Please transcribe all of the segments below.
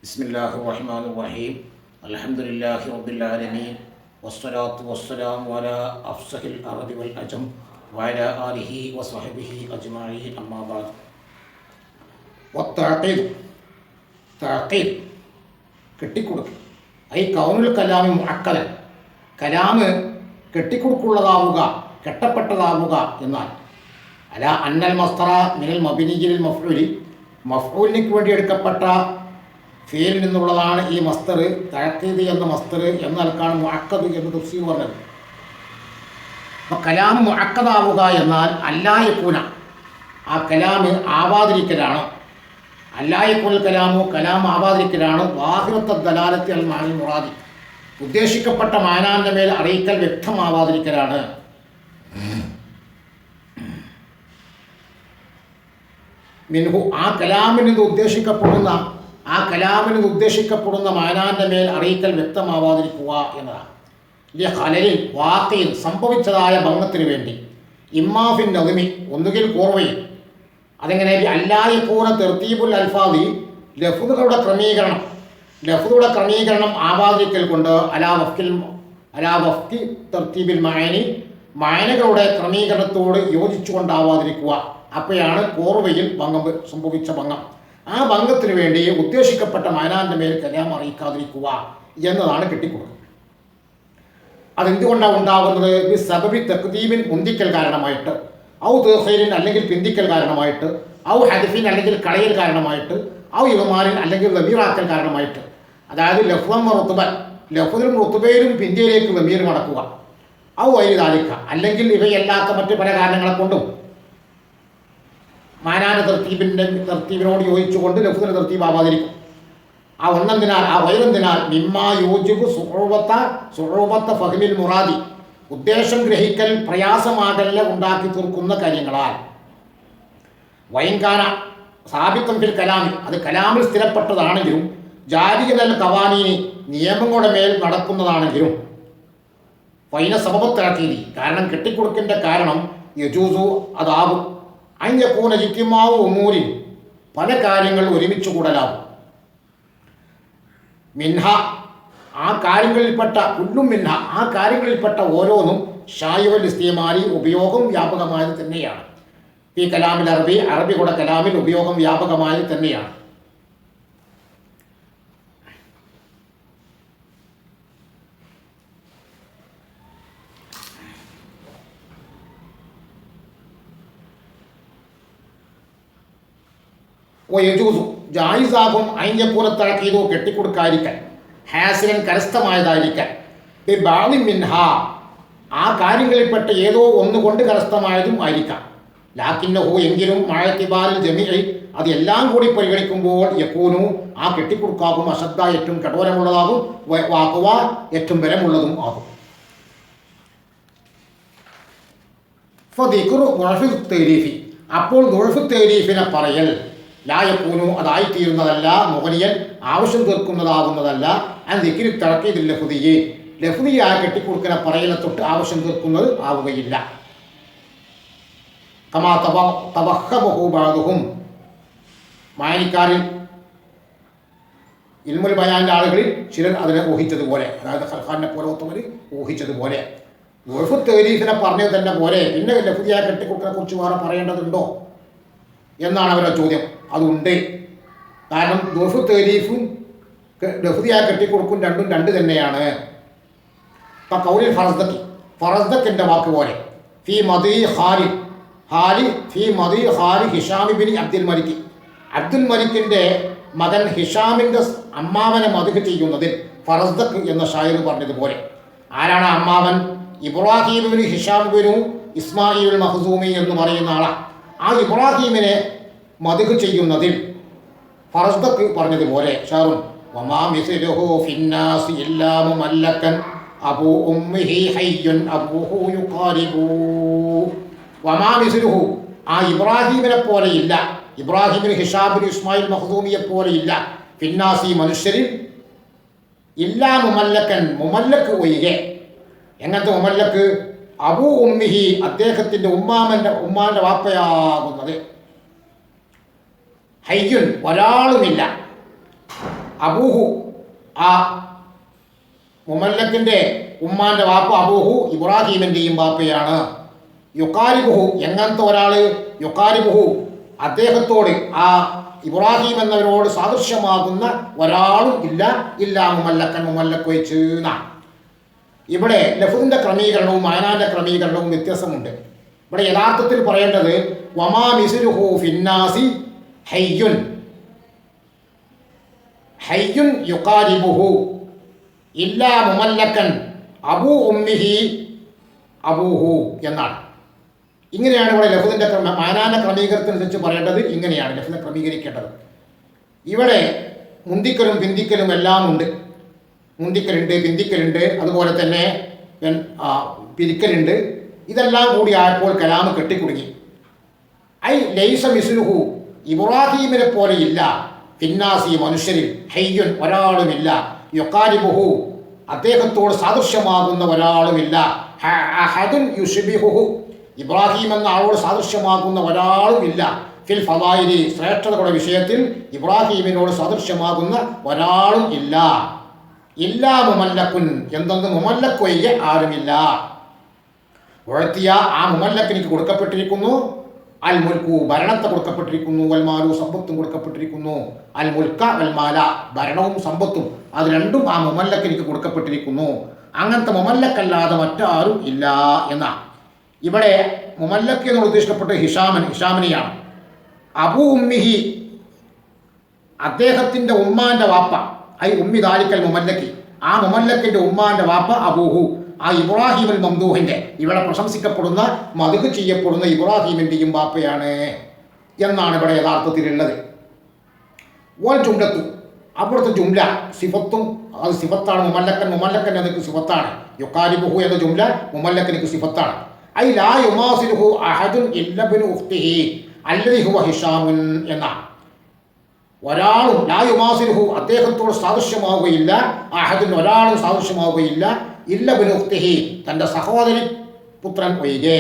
ബിസ്മില്ലാഹിർ റഹ്മാനിർ റഹീം. അൽഹംദുലില്ലാഹി റബ്ബിൽ ആലമീൻ. വസ്സലാത്തു വസ്സലാമു അലാ അഫ്സഹിൽ അറബി വൽ അജം വഅലാ ആലിഹി വസ്വഹ്ബിഹി അജ്മഈൻ. അമ്മാ ബഅദ്. വത്തഅഖീദ്, തഅഖീദ് കെട്ടിക്കൊടുക്കുക. ഐ കൗനുൽ കലാമി മുഅക്കദൻ, കലാമ് കെട്ടിക്കൊടുക്കുള്ളതാവുക, കെട്ടപ്പെട്ടതാവുക എന്നാൽ അല അന്നൽ മസ്തറ മിനൽ മബ്നിയിൽ മഫ്ഊലി, മഫ്ഊലിന് വേണ്ടി എടുക്കപ്പെട്ട ഫീലിൽ നിന്നുള്ളതാണ് ഈ മസ്തർ. തഅഖീദ് എന്ന മസ്തർ എന്നാൽക്കാണ് മുഅക്കദ് എന്ന് തഫ്സീർ പറഞ്ഞത്. അപ്പോൾ കലാം മുഅക്കദാവുക എന്നാൽ അല്ലായക്കൂന, ആ കലാമ് ആവാതിരിക്കലാണ്. അല്ലായക്കൂനൽ കലാമോ, കലാം ആവാതിരിക്കലാണ്. വാഹിറത്ത ദലാലത്തി അൽ മാനിൽ മുറാദി, ഉദ്ദേശിക്കപ്പെട്ട മാനാന്റെ മേൽ അറിയിക്കൽ വ്യക്തമാവാതിരിക്കലാണ്. മിൻഹു, ആ കലാമിൽ നിന്ന് ഉദ്ദേശിക്കപ്പെടുന്ന മാനാന്റെ മേൽ അറിയിക്കൽ വ്യക്തമാവാതിരിക്കുക എന്നതാണ്. ഖലലിൽ വാഖയിൽ സംഭവിച്ചതായ ഭംഗത്തിന് വേണ്ടി, ഇമ്മാഫിൻ നദ്മി ഒന്നുകിൽ കൂർവയിൽ, അതെങ്ങനെ അല്ലായക്കൂന തെർത്തീബുൽ അൽഫാദി, ലഫ്ദുകളുടെ ക്രമീകരണം ആവാതിരിക്കൽ കൊണ്ട് അലാ വഫ്കി തർത്തീബിൽ മഅനി, മഅനകളുടെ ക്രമീകരണത്തോട് യോജിച്ചുകൊണ്ടാവാതിരിക്കുക. അപ്പോഴാണ് കോർവയിൽ ഭംഗം സംഭവിച്ച ഭംഗം. ആ ഭംഗത്തിന് വേണ്ടി ഉദ്ദേശിക്കപ്പെട്ട മാനാന്റെ മേൽ കലാം അറിയിക്കാതിരിക്കുക എന്നതാണ് കെട്ടിക്കൊടുക്കുക. അതെന്തുകൊണ്ടാണ് ഉണ്ടാകുന്നത്? സബബി തഖ്ദീമിൻ, മുന്തിക്കൽ കാരണമായിട്ട്, ഔ തഖീരിൻ അല്ലെങ്കിൽ പിന്തിക്കൽ കാരണമായിട്ട്, ഔ ഹദ്ഫിൻ അല്ലെങ്കിൽ കളയൽ കാരണമായിട്ട്, ഔ ഇവമാരിൻ അല്ലെങ്കിൽ ലമീറാക്കൽ കാരണമായിട്ട്. അതായത് ലഫ്ളം റുത്ബൻ, ലഫ്ദിലും റുത്ബയിലും പിന്തിയിലേക്ക് ലമീർ മടക്കുക. ഔ വൈദാലിക്ക, അല്ലെങ്കിൽ ഇവയല്ലാത്ത മറ്റ് പല കാരണങ്ങളെ കൊണ്ടും മാനാന തർത്തീബിനോട് യോജിച്ചുകൊണ്ട് ലഫ്ദിന് തർത്തീബ് ആവാതിരിക്കും. ആ ഒന്നെന്തിനാൽ, ആ വൈറെന്തിനാൽ, മിമ്മാ യോജിബു സുഹൂബത്ത ഫഹ്മിൽ മുറാദി, ഉദ്ദേശം ഗ്രഹിക്കൽ പ്രയാസമാകല്ല ഉണ്ടാക്കി തീർക്കുന്ന കാര്യങ്ങളാൽ. വൈൻകാന സാബിത്തം ഫിൽ കലാമി, അത് കലാമിൽ സ്ഥിരപ്പെട്ടതാണെങ്കിലും, ജാരിയൽ ഖവാനീനി, നിയമങ്ങളുടെ മേൽ നടക്കുന്നതാണെങ്കിലും, ഫൈന സബബത്തഅഖീദി, കാരണം കെട്ടിക്കൊടുക്കേണ്ട കാരണം യജൂസു അതാവും, അഞ്ഞക്കൂന ജിത്തിമാവ് ഉമൂരിൻ, പല കാര്യങ്ങൾ ഒരുമിച്ച് കൂടലാവും. മിൻഹ, ആ കാര്യങ്ങളിൽപ്പെട്ട കുല്ലും മിൻഹ, ആ കാര്യങ്ങളിൽപ്പെട്ട ഓരോന്നും ഷായിവൽ ഇസ്തിമാലി, ഉപയോഗം വ്യാപകമായത് തന്നെയാണ്. ഈ കലാമിൽ അറബിയുടെ കലാമിൽ ഉപയോഗം വ്യാപകമായത് തന്നെയാണ്. യജൂസു, ജായിസാകും, അയ്യപ്പൂരത്തഴക്കീതോ കെട്ടിക്കൊടുക്കാതിരിക്കാൻ, ഹാസിലൻ കരസ്ഥമായതായിരിക്കാൻ, മിൻഹ, ആ കാര്യങ്ങളിൽപ്പെട്ട ഏതോ ഒന്നുകൊണ്ട് കരസ്ഥമായതും ആയിരിക്കാം. ലാക്കിന്നഹു, എങ്കിലും മഴത്തിബാലിൽ ജമീഇ, അത് എല്ലാം കൂടി പരിഗണിക്കുമ്പോൾ യക്കൂനു, ആ കെട്ടിക്കൊടുക്കാകും അശദ്ദ, ഏറ്റവും കഠോരമുള്ളതാകും, വാക്കുവ, ഏറ്റവും ബലമുള്ളതും ആകും. അപ്പോൾ ദുഅഫ് തരീഫിനെ പറയൽ ലായക്കൂനു, അതായിത്തീരുന്നതല്ല, മുഗനിയൻ, ആവശ്യം തീർക്കുന്നതാകുന്നതല്ല, അത് ദിക്രി തഅഖീദിൽ ലഫ്ദിയെ, ലഫ്ദിയായ കെട്ടിക്കൊടുക്കുന്ന പറയലെ തൊട്ട് ആവശ്യം തീർക്കുന്നത് ആവുകയില്ല. കമാ തവഖബഹു ബഅദുഹും, മാനിക്കാരിൽ ഇൽമുൽ ബയാന്റെ ആളുകളിൽ ചിലർ അതിനെ ഊഹിച്ചതുപോലെ, അതായത് ഖൽഖാനെ പോലത്തവർ ഊഹിച്ചതുപോലെ, ദുഅഫ് തരീഫിനെ പറഞ്ഞത് തന്നെ പോലെ പിന്നെ ലഫ്ദിയായ കെട്ടിക്കൊടുക്കനെ കുറിച്ച് വേറെ പറയേണ്ടതുണ്ടോ എന്നാണ് അവരുടെ ചോദ്യം. അതുണ്ട്. കാരണം ദുഅഫ് തരീഫും ലഫ്ദിയായ കെട്ടിക്കൊടുക്കും രണ്ടും രണ്ട് തന്നെയാണ്. ഇപ്പം കൗലിൽ ഫറസ്ദക്കിൻ്റെ വാക്ക് പോലെ, ഫി മദീ ഖാലി ഹിഷാം ബിൻ അബ്ദുൽ മലിക്കിൻ്റെ മകൻ ഹിഷാമിൻ്റെ അമ്മാവനെ മദ്ഹ് ചെയ്യുന്നതിൽ ഫറസ്ദക്ക് എന്ന ഷായർ പറഞ്ഞതുപോലെ. ആരാണ് അമ്മാവൻ? Ibrahim bin Hisham bin Ismail Makhzumi എന്ന് പറയുന്ന ആളാണ്. ആ ഇബ്രാഹിമിനെ മദ്ഹ് ചെയ്യുന്നതിൽ ഫറസ്ദക്ക് പറഞ്ഞതുപോലെ ഷാറുൻ വമാ മിസ്ലുഹു ഫിന്നാസി ഇല്ലാ മുമല്ലക്കൻ അബൂ ഉമ്മിഹി ഹയ്യുൻ അബൂഹു യുഖാരിബു. വമാ മിസ്ലുഹു, ആ ഇബ്രാഹിമിനെ പോലെയില്ല, ഇബ്രാഹിമിന് ഹിഷാം ബിൻ ഇസ്മായിൽ മഖ്സൂമിയെ പോലെയില്ല, ഫിന്നാസി മനുഷ്യരിൽ, ഇല്ലാ മുമല്ലക്കൻ, മുമല്ലക്ക് ഒഴികെ. എങ്ങനത്തെ മുമല്ലക്ക്? അബൂ ഉമ്മിഹി, അദ്ദേഹത്തിൻ്റെ ഉമ്മാന്റെ വാപ്പയാകുന്നത്, ഹയ്യുൻ, ഒരാളുമില്ല, അബൂഹു ആ മുമല്ലക്കിൻ്റെ ഉമ്മാൻ്റെ വാപ്പ അബൂഹു ഇബ്രാഹീമിൻ്റെയും വാപ്പയാണ്. യുക്കാരിബുഹു എങ്ങനത്തെ ഒരാൾ, യുക്കാരിബുഹു അദ്ദേഹത്തോട് ആ ഇബ്രാഹിം എന്നവരോട് സാദൃശ്യമാകുന്ന ഒരാളും ഇല്ല, ഇല്ല മുമല്ലക്കൻ മുമല്ലക്ക് വെച്ച് എന്നാണ്. ഇവിടെ ലഫ്ദിൻ്റെ ക്രമീകരണവും മാനാൻ്റെ ക്രമീകരണവും വ്യത്യാസമുണ്ട്. ഇവിടെ യഥാർത്ഥത്തിൽ പറയേണ്ടത് വമാ മിസ്ലുഹു ഫിന്നാസി ഹയ്യുൻ ഹയ്യുൻ യുഖാരിബുഹു ഇല്ലാ മുമല്ലക്കൻ അബൂ ഉമ്മിഹി അബൂഹു എന്നാണ്. ഇങ്ങനെയാണ് ഇവിടെ ലഫ്ദിൻ്റെ മാനാൻ്റെ ക്രമീകരണത്തിനനുസരിച്ച് പറയേണ്ടത്. ഇങ്ങനെയാണ് ലഫ്ദിനെ ക്രമീകരിക്കേണ്ടത്. ഇവിടെ മുന്തിക്കലും പിന്തിക്കലും എല്ലാം ഉണ്ട്. മുന്തിക്കലുണ്ട്, പിന്തിക്കലുണ്ട്, അതുപോലെ തന്നെ പിരിക്കലുണ്ട്. ഇതെല്ലാം കൂടി ആയപ്പോൾ കലാമ് കെട്ടിക്കുടുങ്ങി. ഐ ലൈസ മിസ്ലുഹു ഇബ്രാഹീമിനെ പോലെയില്ല, ഫിന്നാസി മനുഷ്യരിൽ, ഹയ്യുൻ ഒരാളുമില്ല, യുഖാരിബുഹു അദ്ദേഹത്തോട് സാദൃശ്യമാകുന്ന ഒരാളുമില്ല, അഹദുൻ യുശ്ബിഹുഹു ഇബ്രാഹിം എന്ന ആളോട് സാദൃശ്യമാകുന്ന ഒരാളുമില്ല, ഫിൽ ഫദായിലി ശ്രേഷ്ഠതയുടെ വിഷയത്തിൽ ഇബ്രാഹീമിനോട് സാദൃശ്യമാകുന്ന ഒരാളും ഇല്ല, ഇല്ലാ മുമല്ലക്കുൻ എന്തെന്ന് മുമല്ലക്ക് ഒഴികെ ആരുമില്ല. ഉഴത്തിയ ആ മുമല്ലക്കിനിക്ക് കൊടുക്കപ്പെട്ടിരിക്കുന്നു അൽ മുൽക്കു ഭരണത്തെ കൊടുക്കപ്പെട്ടിരിക്കുന്നു, വൽമാലു സമ്പത്തും കൊടുക്കപ്പെട്ടിരിക്കുന്നു. അൽ മുൽക്ക വൽമാല ഭരണവും സമ്പത്തും അത് രണ്ടും ആ മുമല്ലക്കിനിക്ക് കൊടുക്കപ്പെട്ടിരിക്കുന്നു. അങ്ങനത്തെ മുമല്ലക്കല്ലാതെ മറ്റാരും ഇല്ല എന്നാണ്. ഇവിടെ മുമല്ലക്ക് എന്നുള്ള ഉദ്ദേശിക്കപ്പെട്ട ഹിഷാമിനെയാണ്. അബൂ ഉമ്മിഹി അദ്ദേഹത്തിൻ്റെ ഉമ്മാൻ്റെ വാപ്പ, ഐ ഉമ്മി ദാലിക്കൽ മുമല്ലക്കി ആ മുമല്ലക്കിൻ്റെ ഉമ്മാൻ്റെ വാപ്പ അബൂഹു ആ ഇബ്രാഹിമുൽ മംദൂഹിൻ്റെ ഇവിടെ പ്രശംസിക്കപ്പെടുന്ന മദ്ഹ് ചെയ്യപ്പെടുന്ന ഇബ്രാഹിമിൻ്റെയും വാപ്പയാണ് എന്നാണ് ഇവിടെ യഥാർത്ഥത്തിലുള്ളത്. വൽ ജുംലത്തു അവിടുത്തെ ജുംല സിഫത്തും അത് സിഫത്താണ്. മുമല്ലക്കൻ എന്നതിന് സിഫത്താണ്. യുഖാരിബുഹു എന്ന ജുംല മുമല്ലക്കിനിക്ക് സിഫത്താണ്. ഐ ലാ യുമാസിലുഹു അഹദുൻ ഇല്ല ബിനു ഉഖ്തിഹി അല്ലദി ഹുവ ഹിഷാമുൻ എന്നാണ്. ഒരാളും ലാ യുമാസിലുഹു അദ്ദേഹത്തോട് സാദൃശ്യമാവുകയില്ല, അഹദുൻ ഒരാളും സാദൃശ്യമാവുകയില്ല, ഇല്ല ബിനു ഉഖ്തിഹി തൻ്റെ സഹോദരി പുത്രൻ ഒഴികെ,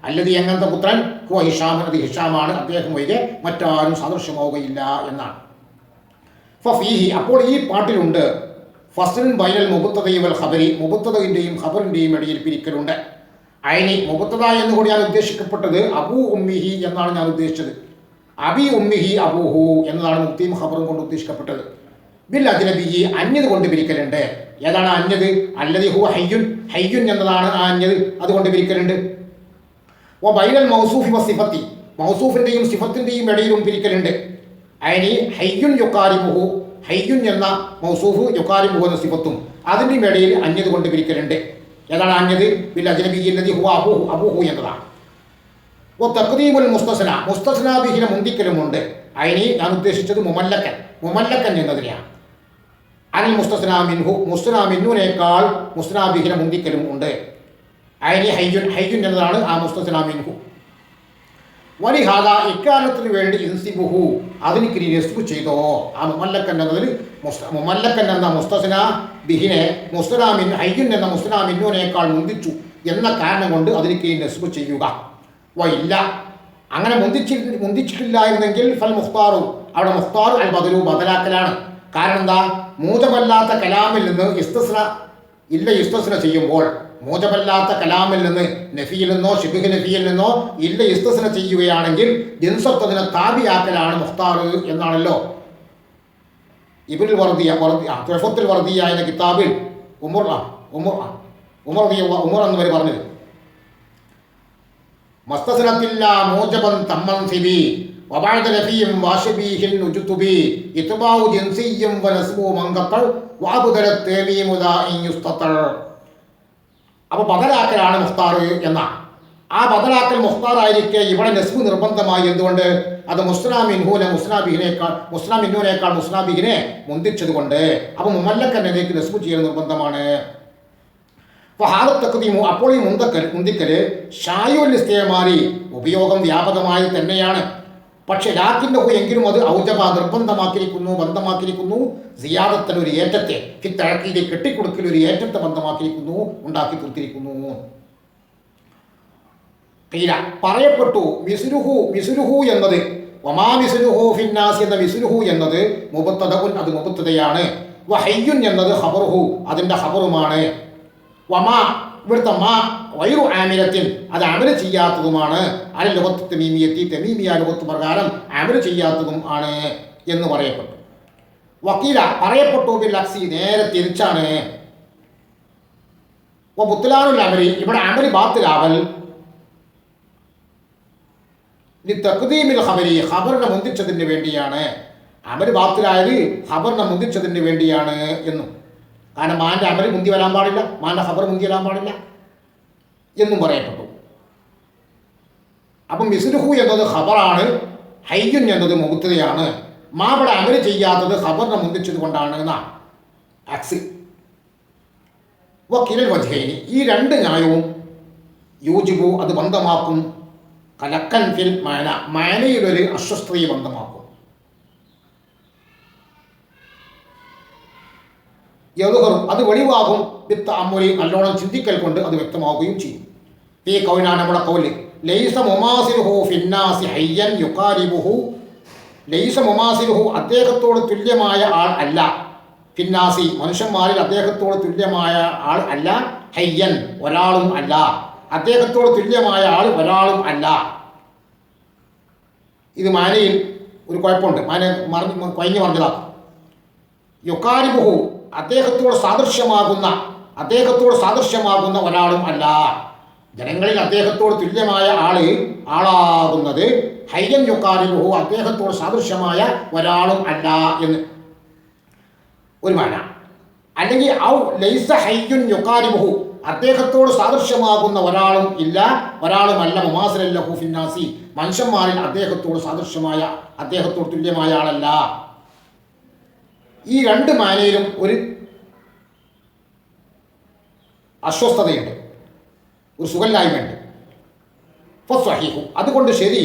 അല്ലദി എങ്ങനത്തെ പുത്രൻ, ഹുവ ഹിഷാമുൻ അത് ഹിഷാമാണ്, അദ്ദേഹം ഒഴികെ മറ്റാരും സാദൃശ്യമാവുകയില്ല എന്നാണ്. ഫീഹി അപ്പോൾ ഈ പാട്ടിലുണ്ട് ഫസ്ലുൻ ബൈനൽ മുബത്തദഇ വൽ ഖബരി മുബത്തദഇൻ്റെയും ഖബറിൻ്റെയും ഇടയിൽ പിരിക്കലുണ്ട്. അയിനി മുബത്തദ എന്നുകൂടി ഞാൻ ഉദ്ദേശിക്കപ്പെട്ടത് അബൂ ഉമ്മിഹി എന്നാണ് ഞാൻ ഉദ്ദേശിച്ചത്. അബി ഉമ്മിഹി അബൂഹു എന്നതാണ് മുക്തിയും ഖബറും കൊണ്ട് ഉദ്ദേശിക്കപ്പെട്ടത്. ബിൽ അജ്നബി അന്യത് കൊണ്ട് പിരിക്കലുണ്ട്. ഏതാണ് അന്യത്? അല്ലദി ഹുവ ഹയ്യുൻ ഹയ്യുൻ എന്നതാണ് ആ അന്യത്, അതുകൊണ്ട് പിരിക്കലുണ്ട്. വ ബൈനൽ മൗസൂഫി വ സിഫത്തി മൗസൂഫിൻ്റെയും സിഫത്തിൻ്റെയും ഇടയിലും പിരിക്കലുണ്ട്. അയിനി ഹയ്യുൻ യുഖാരിബുഹു ഹയ്യുൻ എന്ന മൗസൂഫ് യുഖാരിബുഹു എന്ന സിഫത്തും അതിൻ്റെയും ഇടയിൽ അന്യത് കൊണ്ട് പിരിക്കലുണ്ട്. ഏതാണ് അന്യത്? ബിൽ അജ്നബി അല്ലദി ഹുവ അബൂഹു അബൂഹു എന്നതാണ്. വ തഖ്ദീമുൽ മുസ്തസ്ന മുസ്തസ്ന ബിഹിനെ മുന്തിക്കലുമുണ്ട്. അയിനി ഞാൻ ഉദ്ദേശിച്ചത് മുമല്ലക്കൻ എന്നതിനെയാണ്. അനിൽ മുസ്തസ്ന മിൻഹു മുസ്തസ്ന മിൻഹുവിനേക്കാൾ മുസ്തസ്ന ബിഹിനെ മുന്തിക്കലും ഉണ്ട്. അയിനി ഹയ്യുൻ എന്നതാണ് ആ മുസ്തസ്ന മിൻഹു. വലിഹാദ ഇക്കാലത്തിന് വേണ്ടി ഇൻസിബുഹു അതിനിക്ക് നെസ്ബ് ചെയ്തോ ആ മുമല്ലക്കൻ എന്നതിൽ മുമല്ലക്കൻ എന്ന മുസ്തസ്ന ബിഹിനെ ഹയ്യുൻ എന്ന മുസ്തസ്ന മിൻഹുവിനേക്കാൾ മുന്തിച്ചു എന്ന കാരണം കൊണ്ട് അതിനിക്ക് നെസ്ബ് ചെയ്യുക. ഇല്ല അങ്ങനെ മുന്തിച്ചിട്ടില്ലായിരുന്നെങ്കിൽ ഫൽ മുഖ്താറു അവിടെ മുഖ്താറു അൽ ബദലു ബദലാക്കലാണ്. കാരണം എന്താ? മൂജബല്ലാത്ത കലാമിൽ നിന്ന് ഇസ്തസ്ന ചെയ്യുമ്പോൾ മൂജബല്ലാത്ത കലാമിൽ നിന്ന് നഫിയിൽ നിന്നോ ഷിബിഹ് നഫിയിൽ നിന്നോ ഇസ്തസ്ന ചെയ്യുകയാണെങ്കിൽ ജിൻസത്തതിനെ താബിയാക്കലാണ് മുഖ്താർ എന്നാണല്ലോ ഇബ്നുൽ വർദിയ തുഹഫത്തുൽ വർദിയ എന്ന കിതാബിൽ ഉമർ എന്നവർ പറഞ്ഞത്. മസ്തസ്നത്തില്ല മൂജബൻ തമ്മൻസിബി വബഅദ നഫിയും വാശബീഹിൻ ഉജ്തുബി ഇത്ബാഉ ജിൻസിയ്യും വനസ്ബു മൻഖത്തർ വഅബ്ദല തമീമു ദാഇൻ യുസ്തതർ. അപ്പോൾ ബദലാക്കലാണ് മുഖ്താർ എന്ന ആ ബദലാക്കൽ മുഖ്താർ ആയിരിക്കെ ഇവിടെ നസ്ബ് നിർബന്ധമായി. എന്തുകൊണ്ട്? അത് മുസ്നാബിഹിനേക്കാൾ മുസ്നാബിഹിനെ മുന്തിച്ചതുകൊണ്ട്. അപ്പോൾ മുമല്ലക്കന്നേക്ക് നസ്ബ് ചെയ്യൽ നിർബന്ധമാണ്. അപ്പോൾ ഈ മുന്തിക്കല് ഷായുൽ ഇസ്തിമാലി ഉപയോഗം വ്യാപകമായി തന്നെയാണ്. പക്ഷെ ലാക്കിൻ്റെ എങ്കിലും അത് ഔജബ നിർബന്ധമാക്കിയിരിക്കുന്നു, ബന്ധമാക്കിയിരിക്കുന്നു. സിയാദത്തിന് ഒരു ഏറ്റത്തെ കിത്തഴക്കിയിലെ കെട്ടിക്കൊടുക്കൽ ഒരു ഏറ്റത്തെ ബന്ധമാക്കിയിരിക്കുന്നു, ഉണ്ടാക്കി തീർത്തിരിക്കുന്നു. പറയപ്പെട്ടു മിസ്ലുഹു എന്നത് വമാ മിസ്ലുഹു ഫിന്നാസി എന്ന മിസ്ലുഹു എന്നത് മുബത്തദഉൻ അത് മുബത്തദയാണ്. വഹയ്യുൻ എന്നത് ഖബറുഹു അതിൻ്റെ ഖബറുമാണ്. വമാ ഇവിടുത്തെ മാ വൈറു ആമിലത്തിൻ അത് അമല് ചെയ്യാത്തതുമാണ്. അല ലുഗത്ത് തമീമിയത്തി തമീമിയ ലുഗത്ത് പ്രകാരം അമല് ചെയ്യാത്തതും ആണ് എന്ന് പറയപ്പെട്ടു. വക്കീല പറയപ്പെട്ടു ബിൽ അക്സി നേരെ തിരിച്ചാണ്. ബുത്ലാനുൽ അമലി ഇവിടെ അമലി ബാത്തിലാവൽ തഖ്ദീമിൽ ഖബരി ഖബറിനെ മുന്തിച്ചതിന് വേണ്ടിയാണ്. അമല് ബാത്തിലായത് ഖബറിനെ മുന്തിച്ചതിന് വേണ്ടിയാണ് എന്നും, കാരണം മാൻ്റെ അമല് മുന്തി വരാൻ പാടില്ല, മാൻ്റെ ഖബർ മുന്തി വരാൻ പാടില്ല എന്നും പറയപ്പെട്ടു. അപ്പം മിസ്ലുഹു എന്നത് ഖബറാണ്, ഹയ്യുൻ എന്നത് മുബ്തദയാണ്. മാ ഇവിടെ അമല് ചെയ്യാത്തത് ഖബറിനെ മുന്തിച്ചത് കൊണ്ടാണ് എന്നാണ് അക്സ്. വക്കിലൽ വജ്ഹൈനി ഈ രണ്ട് ന്യായവും യൂജിബു അത് ബന്ധമാക്കും കലക്കൻ ഫിൽ മാന മാനയിലൊരു അസ്വസ്ഥതയെ ബന്ധമാക്കും. യദുഹറും അത് വെളിവാകും വിത്ത് അമ്മൊഴി നല്ലോണം ചിന്തിക്കൽ കൊണ്ട് അത് വ്യക്തമാവുകയും ചെയ്യും. ഈ കൗലാണ് നമ്മുടെ കൗല് ലൈസ മുമാസിലുഹു ഫിന്നാസി ഹയ്യൻ യുഖാരിബുഹു. ലൈസ മുമാസിലുഹു അദ്ദേഹത്തോട് തുല്യമായ ആൾ അല്ല, ഫിന്നാസി മനുഷ്യന്മാരിൽ അദ്ദേഹത്തോട് തുല്യമായ ആൾ അല്ല, ഹയ്യൻ ഒരാളും അല്ല, അദ്ദേഹത്തോട് തുല്യമായ ആൾ ഒരാളും അല്ല. ഇത് മാനയിൽ ഒരു കുഴപ്പമുണ്ട്, മാന കൊയഞ്ഞു പറഞ്ഞതാണ്. യുഖാരിബുഹു അദ്ദേഹത്തോട് സാദൃശ്യമാകുന്ന ഒരാളും അല്ല, ജനങ്ങളിൽ അദ്ദേഹത്തോട് തുല്യമായ ആളാകുന്നത് ഹയ്യൻ യുഖാരിബുഹു അദ്ദേഹത്തോട് സാദൃശ്യമായ ഒരാളും അല്ല എന്ന് ഒരു മാന. അല്ലെങ്കിൽ ഔ ലൈസ ഹയ്യുൻ യുഖാരിബുഹു അദ്ദേഹത്തോട് സാദൃശ്യമാകുന്ന ഒരാളും ഇല്ല, ഒരാളുമല്ല, മുമാസിലല്ലഹു ഫിന്നാസി മനുഷ്യന്മാരിൽ അദ്ദേഹത്തോട് തുല്യമായ ആളല്ല. ഈ രണ്ട് മാനയിലും ഒരു അസ്വസ്ഥതയുണ്ട്, ഒരു സുഖല്ലായ്മയുണ്ട്. ഫസ്വഹീഹു അതുകൊണ്ട് ശരി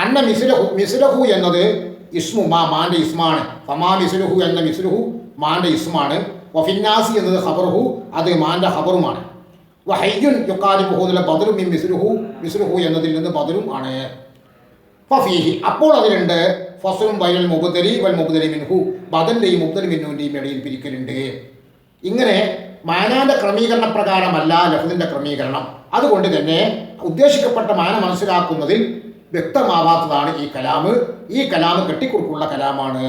അന്ന മിസ്ലഹു എന്നത് ഇസ്മു മാൻ്റെ ഇസ്മാണ്. ഫമാ മിസ്ലുഹു എന്ന മിസ്ലുഹു മാൻ്റെ ഇസ്മാണ്. വഫിന്നാസി എന്നത് ഖബറുഹു അത് മാൻ്റെ ഖബറുമാണ്. വഹയ്യുൻ യുഖാരിബുഹു എന്നുള്ള ബദലും മിസ്ലുഹു എന്നതിൽ നിന്ന് ബദലും ആണ്. ഫഫീഹി അപ്പോൾ അതിലുണ്ട് ഫസ്ലും ബൈനൽ മുബ്തദി വൽ മുബ്തദി മിൻഹു ബദലിൻ്റെയും മുബ്തദി മിൻഹുവിൻ്റെയും ഇടയിൽ പിരിക്കലുണ്ട്. ഇങ്ങനെ മാനാന്റെ ക്രമീകരണ പ്രകാരമല്ല ലഫ്ദിൻ്റെ ക്രമീകരണം. അതുകൊണ്ട് തന്നെ ഉദ്ദേശിക്കപ്പെട്ട മാന മനസ്സിലാക്കുന്നതിൽ വ്യക്തമാവാത്തതാണ് ഈ കലാമ് കെട്ടിക്കുറുക്കുള്ള കലാമാണ്.